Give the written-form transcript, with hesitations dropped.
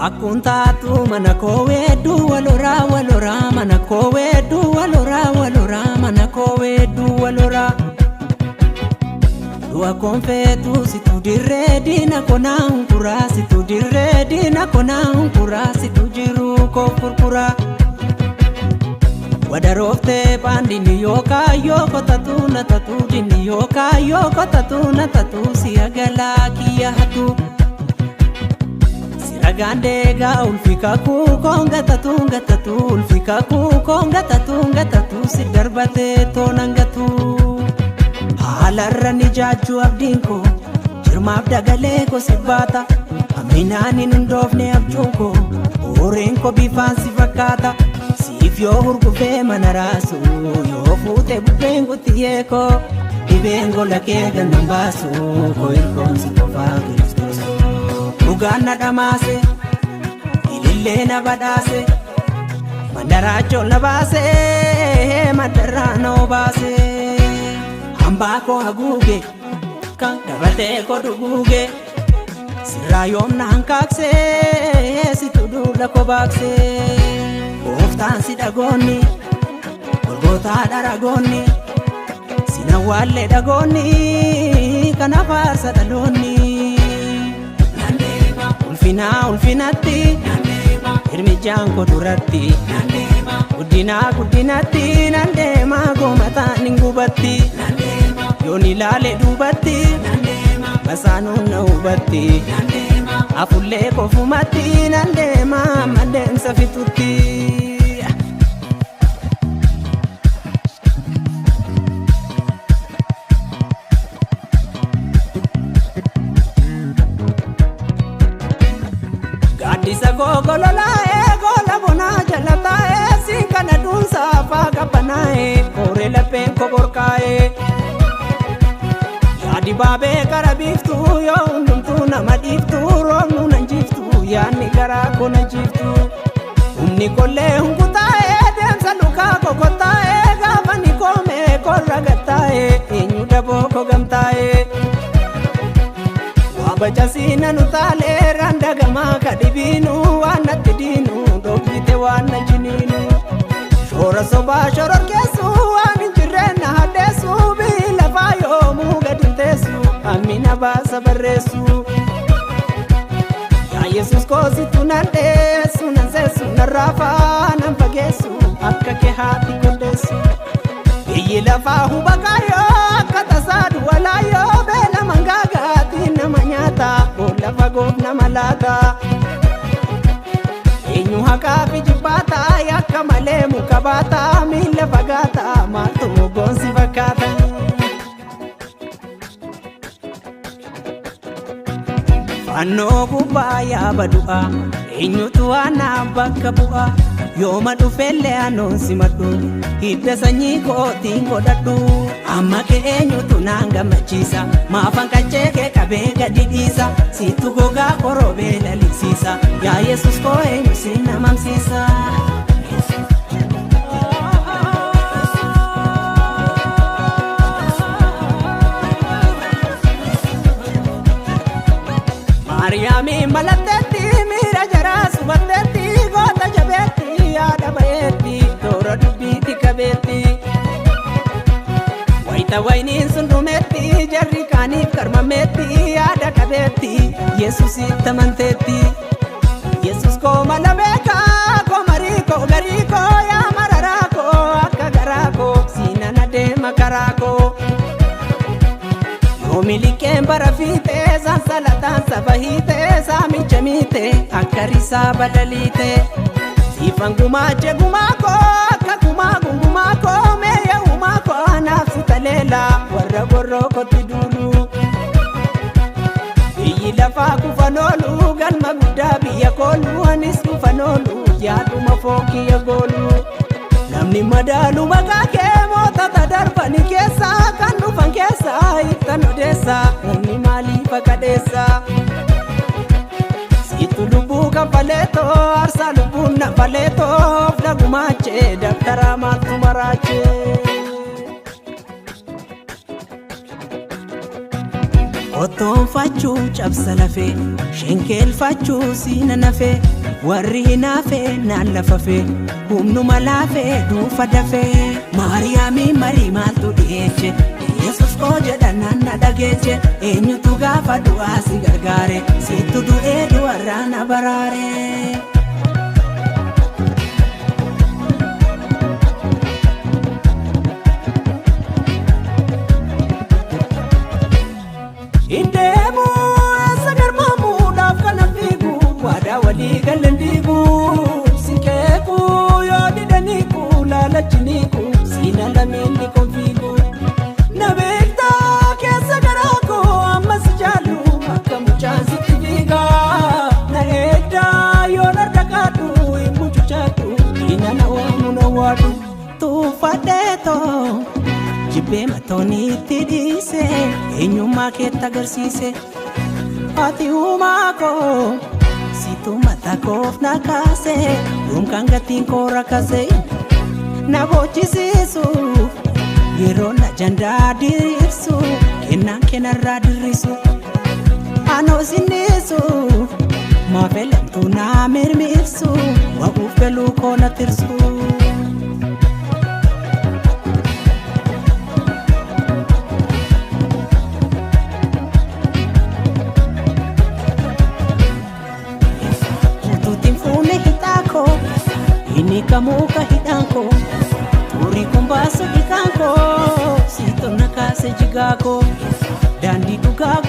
Akkuntatu mana kowedu walora mana kowedu walora mana kowedu walora Dua konfetu situ dirredina kona unkura situ dirredina kona unkura situ jiru ko purpura Wadarofte pandini yoka yoko tatu na tatu dini yoka yoko tatu na tatu siagala kiya hatu Siragandega ulfika ku konga tatu ulfika ku konga tatu sidarbate tonangatu Halarra nijaju abdinko jirmaaf dagalee ko sibata Aminani nundofne abjuko orenko bifaan si fakkaata Siif yoo hurgufe manaraasu yoo fuute bubbeengu tiyeeko Dibeengo lakee gannan baasu ko irkoonsi qofaa Kiristoos Dhugaan na dhamaase ilillee na badhaase Mandaraacho na baase mandarraa na obaase Ambako haguge kan dabate ko duguge sirayom na hankakse situdula ko bakse oftan sidagoni golgota daragoni sinawalle dagoni kana farsa daloni nandema ulfinati nandema irmijanko duratti nandema gudinati nandema gomata ningubatti Yoni lale dubatti nandema masanu na ubatti nandema afulle kofumatti nandema madensa fitutti Gadisa gogolola gola bona jalata sinkana dunsa faga panae kore lapen ko borkae Dibabe karabiftu yo undumtu namadiftu romnu nanjiftu yani garako nanjiftu Umni kolle hunkutae demsa luka kokotae gafani kome korragatae Inyu daboko gamtae Wabachasina nutale randagama kadibinu wanatti dinu Dokite wana jininu Shora soba shoror kesu waninjirena hadesu Bila fayo Amina basa barresu Ya Yesus kosi tunandesu Nansesu narafa nampagesu Akka ke hati kondesu Iyi lafa hubakayo Akka sadu walayo Bela mangagati na manyata Bola fagof na malata Enyu haka pijibata Yaka male mukabata Mila fagata Matu gonsi fakata Anno kubaya badua Enyutu ana bakka bu'a Yooma dhufelle anon simadhu Hidda sanyii kootiin godhadhu Amma kee eenyutu naan gammachiisa Maafan qacheekee qabee gadi dhiisa Siitu gogaa korobee laliksiisa Yaa Yesus koo eenyu si namamsiisa Mariami malatetti mira jara subatetti gota jabetti ada baetti tora dubiti kabetti Waita wainin sundumetti jarri kanif karmametti ada kabetti Yesus itamantetti Yesus ko malabeka ko mariko gariko ya mararako akka garako sinana de makarako Milike barafite sansalatan sabahite samichamite akarisa badalite sifangumache gumako akagumagumako meya umako nafsi talela warra goroko tidulu Iyi lafa kufanolu galma gudda biya kolu anis kufanolu yaaduma foki ya golu Namni madalu magake mota tadarbani kesa kan dhufan kesa ittan odeessa namni maaliif akkadeessa Siitu lubbuu kan faleetoo aarsaa lubbuun na faleetoo Flagumaachee dabtaraa maaltu maraachee Qotonfachuu cabsa lafee shenkeelfachuu siina nafee warri hinaafee naan lafafee humnuma laafee duufa dafee Maariyaamii marii maaltu dhiyeeche Yesus koo jedhanaan na dhageeche eenyutu gaafa du'aa si gargaare sittu du'ee du'arraa na baraare. Indemu sagarmamu dafkana figu wada wali galendigu sikeku yodi daniku lalachiniku sina lamini konfigu nabekta kesa garako amma sijalu akamuchazi tiviga na eda yona takadu imuchuchatu ina na wamu na wadu tufadeto Jibbe matoni tidise eenyummaa keetta agarsiise ati uumaa koo situ mataa koof na kaase yoom kan gatiin koo rakkase na boochisiisu yeroo na jandaa diriirsu kennaan kennarraa dirrisu anoo sinniisu maafelamtuu naa mirmirsu waquuf galuu koo na tirsu. Ini kamu kahidanko turi kumbasa dikanko sito nakase jigako dandi duga